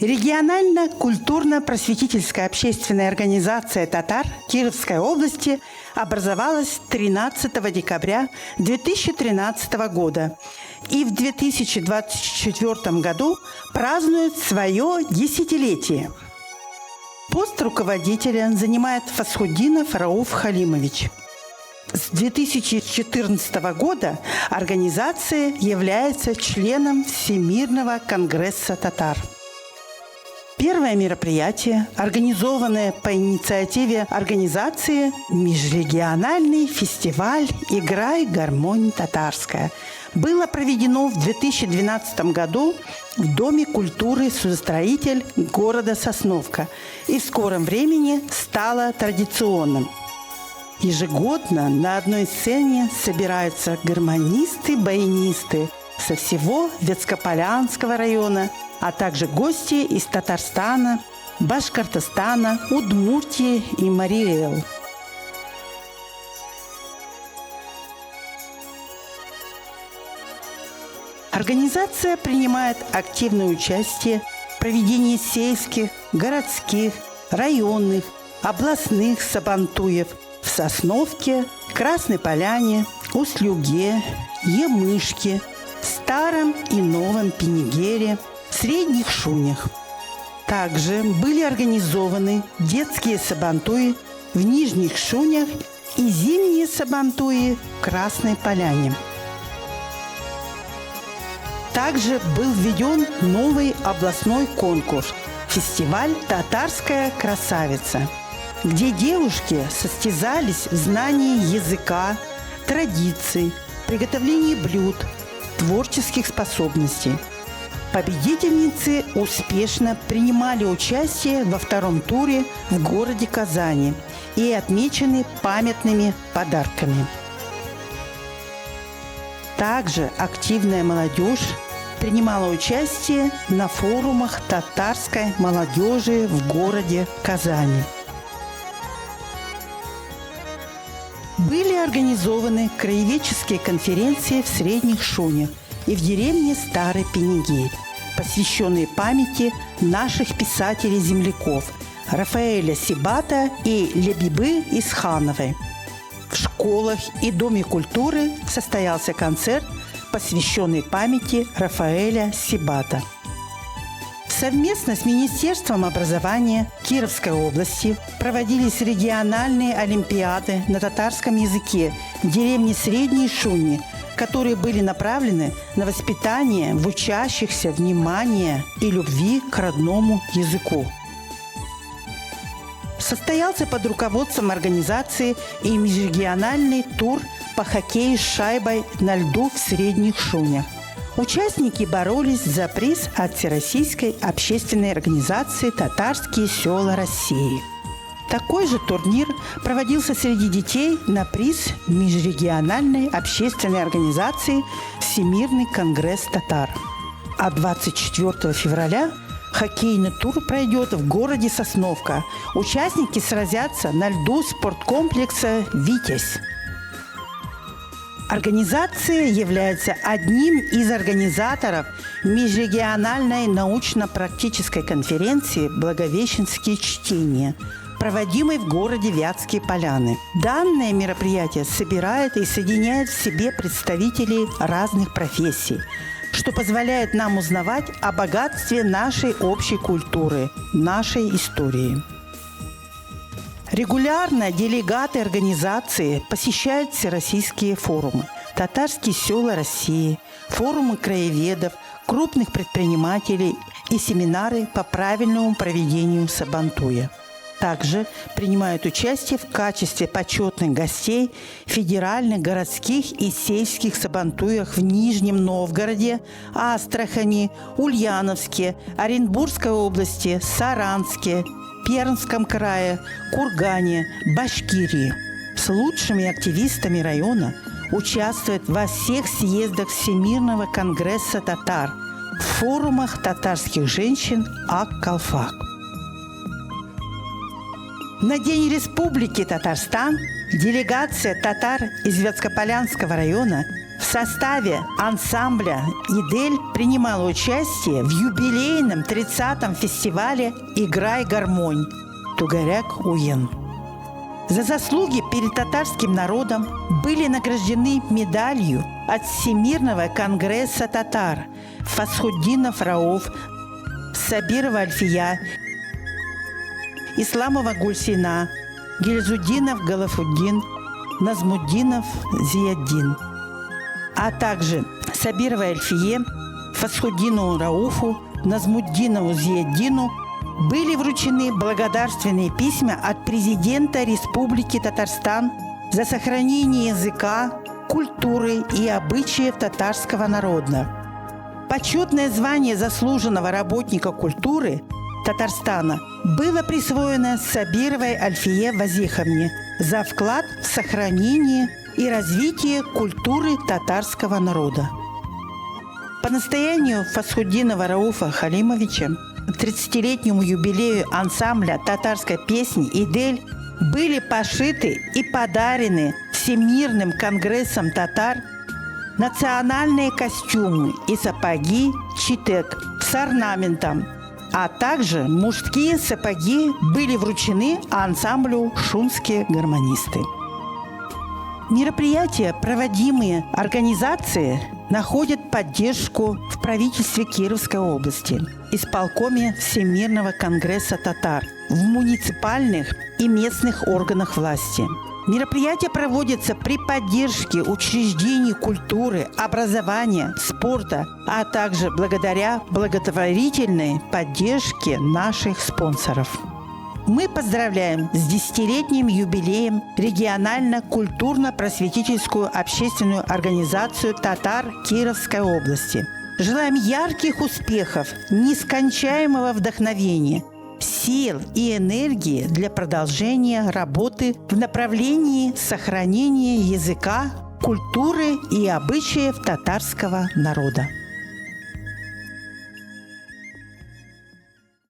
Регионально-культурно-просветительская общественная организация татар Кировской области образовалась 13 декабря 2013 года и в 2024 году празднует свое десятилетие. Пост руководителя занимает Фасхуддинов Рауф Халимович. С 2014 года организация является членом Всемирного конгресса татар. Первое мероприятие, организованное по инициативе организации «Межрегиональный фестиваль «Играй гармонь татарская», было проведено в 2012 году в Доме культуры «Судостроитель» города Сосновка и в скором времени стало традиционным. Ежегодно на одной сцене собираются гармонисты-баянисты со всего Ветскополянского района, а также гости из Татарстана, Башкортостана, Удмуртии и Марий-Эл. Организация принимает активное участие в проведении сельских, городских, районных, областных сабантуев в Сосновке, Красной Поляне, Усть-Люге, Емышке, Старом и Новом Пенигере, Средних Шунях. Также были организованы детские сабантуи в Нижних Шунях и зимние сабантуи в Красной Поляне. Также был введен новый областной конкурс «Фестиваль «Татарская красавица», где девушки состязались в знании языка, традиций, приготовлении блюд, творческих способностей. Победительницы успешно принимали участие во втором туре в городе Казани и отмечены памятными подарками. Также активная молодежь принимала участие на форумах татарской молодежи в городе Казани. Были организованы краеведческие конференции в Средних Шунях и в деревне Старый Пенигерь, посвященные памяти наших писателей-земляков Рафаэля Сибата и Лебибы Исхановой. В школах и Доме культуры состоялся концерт, посвященный памяти Рафаэля Сибата. Совместно с Министерством образования Кировской области проводились региональные олимпиады на татарском языке в деревне Средние Шуни, которые были направлены на воспитание в учащихся внимания и любви к родному языку. Состоялся под руководством организации и межрегиональный тур по хоккею с шайбой на льду в Средних Шунях. Участники боролись за приз от Всероссийской общественной организации «Татарские села России». Такой же турнир проводился среди детей на приз межрегиональной общественной организации «Всемирный конгресс татар». А 24 февраля хоккейный тур пройдет в городе Сосновка. Участники сразятся на льду спорткомплекса «Витязь». Организация является одним из организаторов межрегиональной научно-практической конференции «Благовещенские чтения», проводимой в городе Вятские Поляны. Данное мероприятие собирает и соединяет в себе представителей разных профессий, что позволяет нам узнавать о богатстве нашей общей культуры, нашей истории. Регулярно делегаты организации посещают всероссийские форумы, татарские села России, форумы краеведов, крупных предпринимателей и семинары по правильному проведению сабантуя. Также принимают участие в качестве почетных гостей в федеральных, городских и сельских сабантуях в Нижнем Новгороде, Астрахани, Ульяновске, Оренбургской области, Саранске, Пермском крае, Кургане, Башкирии. С лучшими активистами района участвует во всех съездах Всемирного конгресса татар, в форумах татарских женщин Ак-Калфак. На День Республики Татарстан делегация татар из Ветскополянского района В составе ансамбля «Идель» принимала участие в юбилейном 30-м фестивале «Играй гармонь» Тугаряк Уен. За заслуги перед татарским народом были награждены медалью от Всемирного конгресса татар Фасхуддинов Рауф, Сабирова Альфия, Исламова Гульсина, Гильзуддинов Галафуддин, Назмуддинов Зияддин, а также Сабировой Альфие, Фасхуддину Рауфу, Назмуддинову Зияддину были вручены благодарственные письма от президента Республики Татарстан за сохранение языка, культуры и обычаев татарского народа. Почетное звание заслуженного работника культуры Татарстана было присвоено Сабировой Альфие Вазиховне за вклад в сохранение и развитие культуры татарского народа. По настоянию Фасхуддинова Рауфа Халимовича 30-летнему юбилею ансамбля татарской песни «Идель» были пошиты и подарены Всемирным конгрессом татар национальные костюмы и сапоги «Читек» с орнаментом, а также мужские сапоги были вручены ансамблю «Шунские гармонисты». Мероприятия, проводимые организацией, находят поддержку в правительстве Кировской области, исполкоме Всемирного конгресса татар, в муниципальных и местных органах власти. Мероприятия проводятся при поддержке учреждений культуры, образования, спорта, а также благодаря благотворительной поддержке наших спонсоров. Мы поздравляем с 10-летним юбилеем регионально-культурно-просветительскую общественную организацию татар Кировской области. Желаем ярких успехов, нескончаемого вдохновения, сил и энергии для продолжения работы в направлении сохранения языка, культуры и обычаев татарского народа.